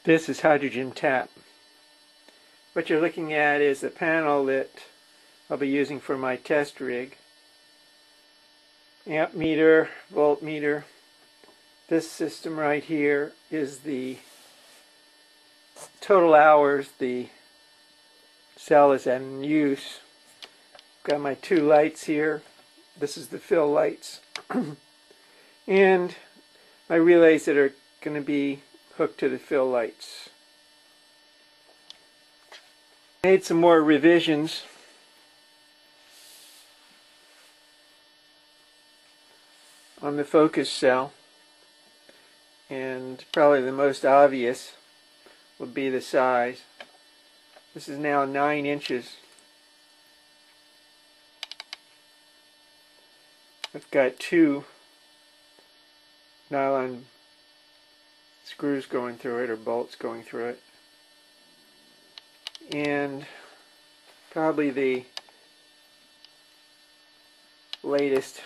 This is hydrogen tap. What you're looking at is the panel that I'll be using for my test rig. Amp meter, voltmeter. This system right here is the total hours the cell is in use. Got my two lights here. This is the fill lights. And my relays that are going to be hooked to the fill lights. Made some more revisions. On the focus cell, and probably the most obvious would be the size. This is now 9 inches. I've got 2 nylon screws going through it, or bolts going through it, and probably the latest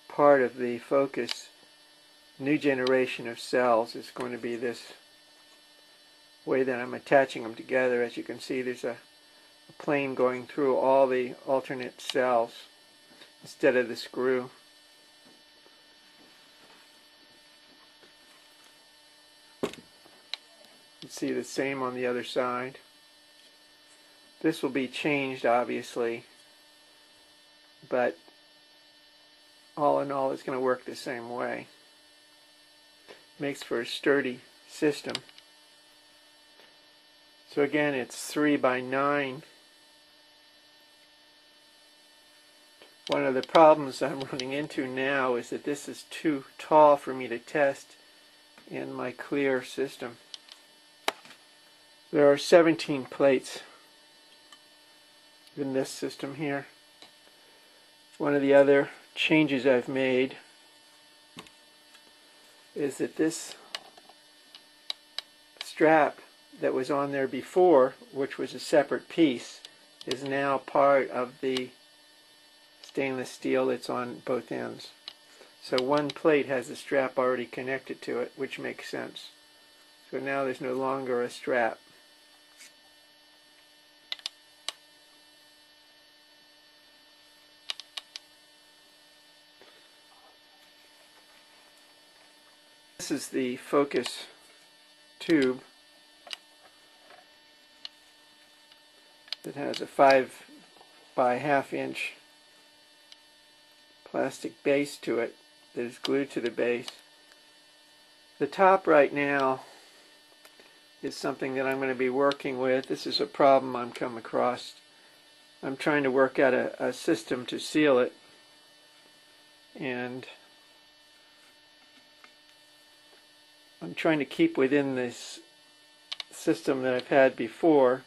part of the focus new generation of cells is going to be this way that I'm attaching them together. As you can see, there's a plane going through all the alternate cells instead of the screw. You can see the same on the other side. This will be changed, obviously, but all in all, it's going to work the same way. Makes for a sturdy system. So again, it's 3 by 9. One of the problems I'm running into now is that this is too tall for me to test in my clear system. There are 17 plates in this system here. One of the other changes I've made is that this strap that was on there before, which was a separate piece, is now part of the stainless steel that's on both ends. So one plate has a strap already connected to it, which makes sense. So now there's no longer a strap. This is the focus tube that has a 5 by 1/2 inch plastic base to it that is glued to the base. The top right now is something that I'm going to be working with. This is a problem I'm come across. I'm trying to work out a system to seal it, and I'm trying to keep within this system that I've had before.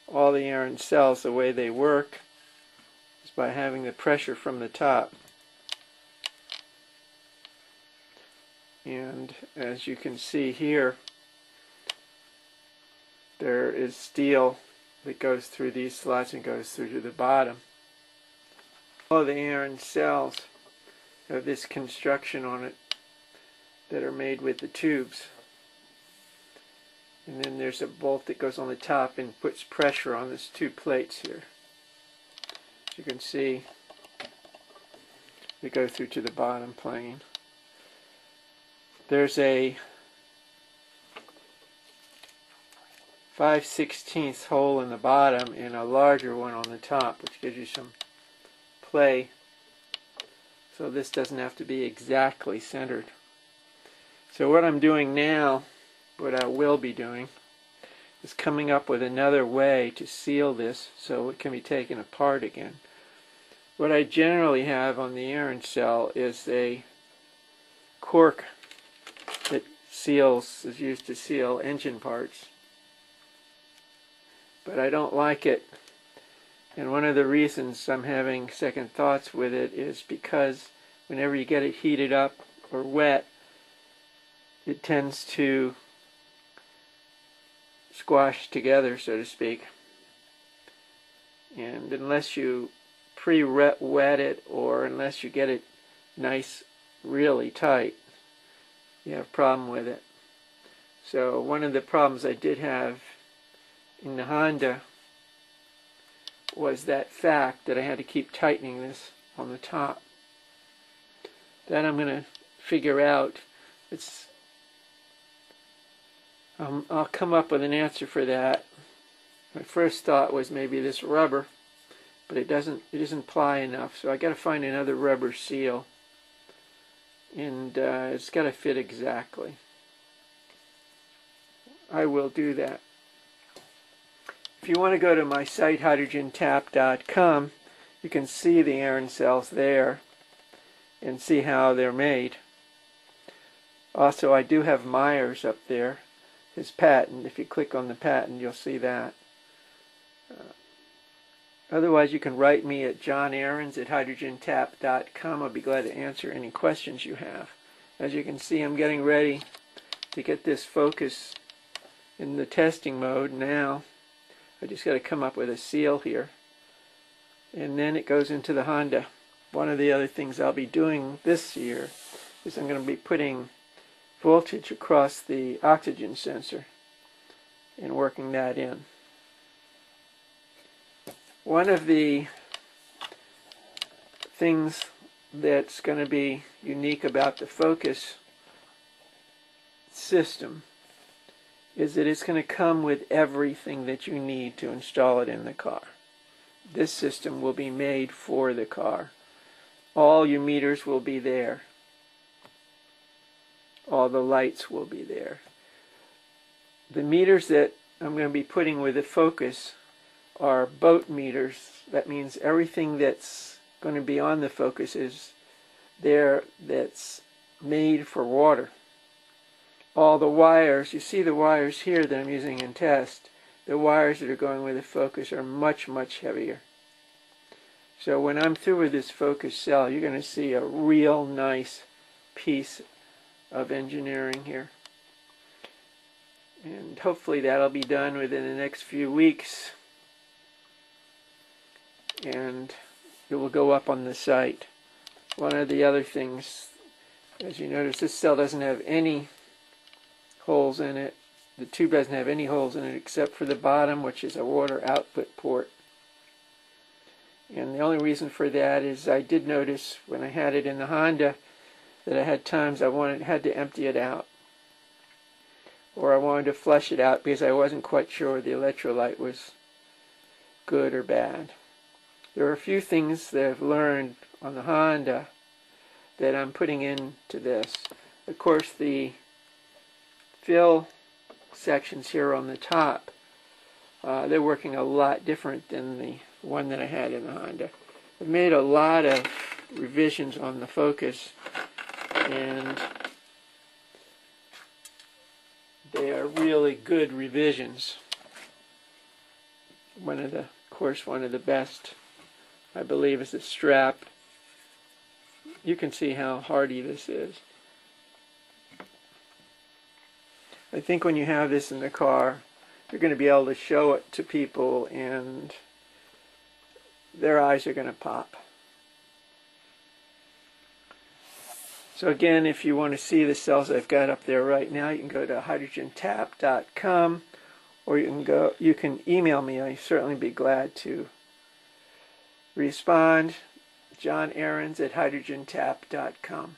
All the iron cells, the way they work is by having the pressure from the top. And as you can see here, there is steel that goes through these slots and goes through to the bottom. All the iron cells have this construction on it that are made with the tubes, and then there's a bolt that goes on the top and puts pressure on these 2 plates here. As you can see, they go through to the bottom plane. There's a 5/16 hole in the bottom and a larger one on the top, which gives you some play, so this doesn't have to be exactly centered. So what I'm doing now, what I will be doing, is coming up with another way to seal this so it can be taken apart again. What I generally have on the iron cell is a cork that is used to seal engine parts. But I don't like it, and one of the reasons I'm having second thoughts with it is because whenever you get it heated up or wet, it tends to squash together, so to speak. And unless you pre-wet it, or unless you get it nice, really tight, you have a problem with it. So one of the problems I did have in the Honda was that fact that I had to keep tightening this on the top. That I'm going to figure out. I'll come up with an answer for that. My first thought was maybe this rubber, but it isn't ply enough, so I got to find another rubber seal, and it's got to fit exactly. I will do that. If you want to go to my site, hydrogentap.com, you can see the Aaron cells there and see how they're made. Also, I do have Myers up there, his patent. If you click on the patent, you'll see that. Otherwise, you can write me at johnaarons@hydrogentap.com. I'll be glad to answer any questions you have. As you can see, I'm getting ready to get this focus in the testing mode now. I just got to come up with a seal here, and then it goes into the Honda. One of the other things I'll be doing this year is I'm going to be putting voltage across the oxygen sensor and working that in. One of the things that's going to be unique about the Focus system is that it's going to come with everything that you need to install it in the car. This system will be made for the car. All your meters will be there. All the lights will be there. The meters that I'm going to be putting with the Focus are boat meters. That means everything that's going to be on the Focus is there that's made for water. All the wires, you see the wires here that I'm using in test, the wires that are going with the Focus are much, much heavier. So when I'm through with this Focus cell, you're going to see a real nice piece of engineering here. And hopefully that'll be done within the next few weeks. And it will go up on the site. One of the other things, as you notice, this cell doesn't have any holes in it. The tube doesn't have any holes in it except for the bottom, which is a water output port. And the only reason for that is I did notice when I had it in the Honda that I had times I had to empty it out, or I wanted to flush it out because I wasn't quite sure the electrolyte was good or bad. There are a few things that I've learned on the Honda that I'm putting into this. Of course, the fill sections here on the top, they're working a lot different than the one that I had in the Honda. I've made a lot of revisions on the Focus, and they are really good revisions. Of course, one of the best, I believe, is the strap. You can see how hardy this is. I think when you have this in the car, you're going to be able to show it to people and their eyes are going to pop. So again, if you want to see the cells I've got up there right now, you can go to hydrogentap.com, or you can email me. I'd certainly be glad to respond. johnaarons@hydrogentap.com.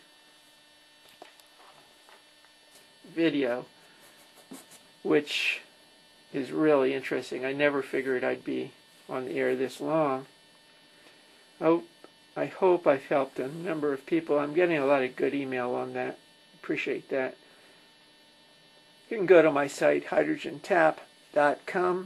Video, which is really interesting. I never figured I'd be on the air this long. I hope I've helped a number of people. I'm getting a lot of good email on that. Appreciate that. You can go to my site, hydrogentap.com.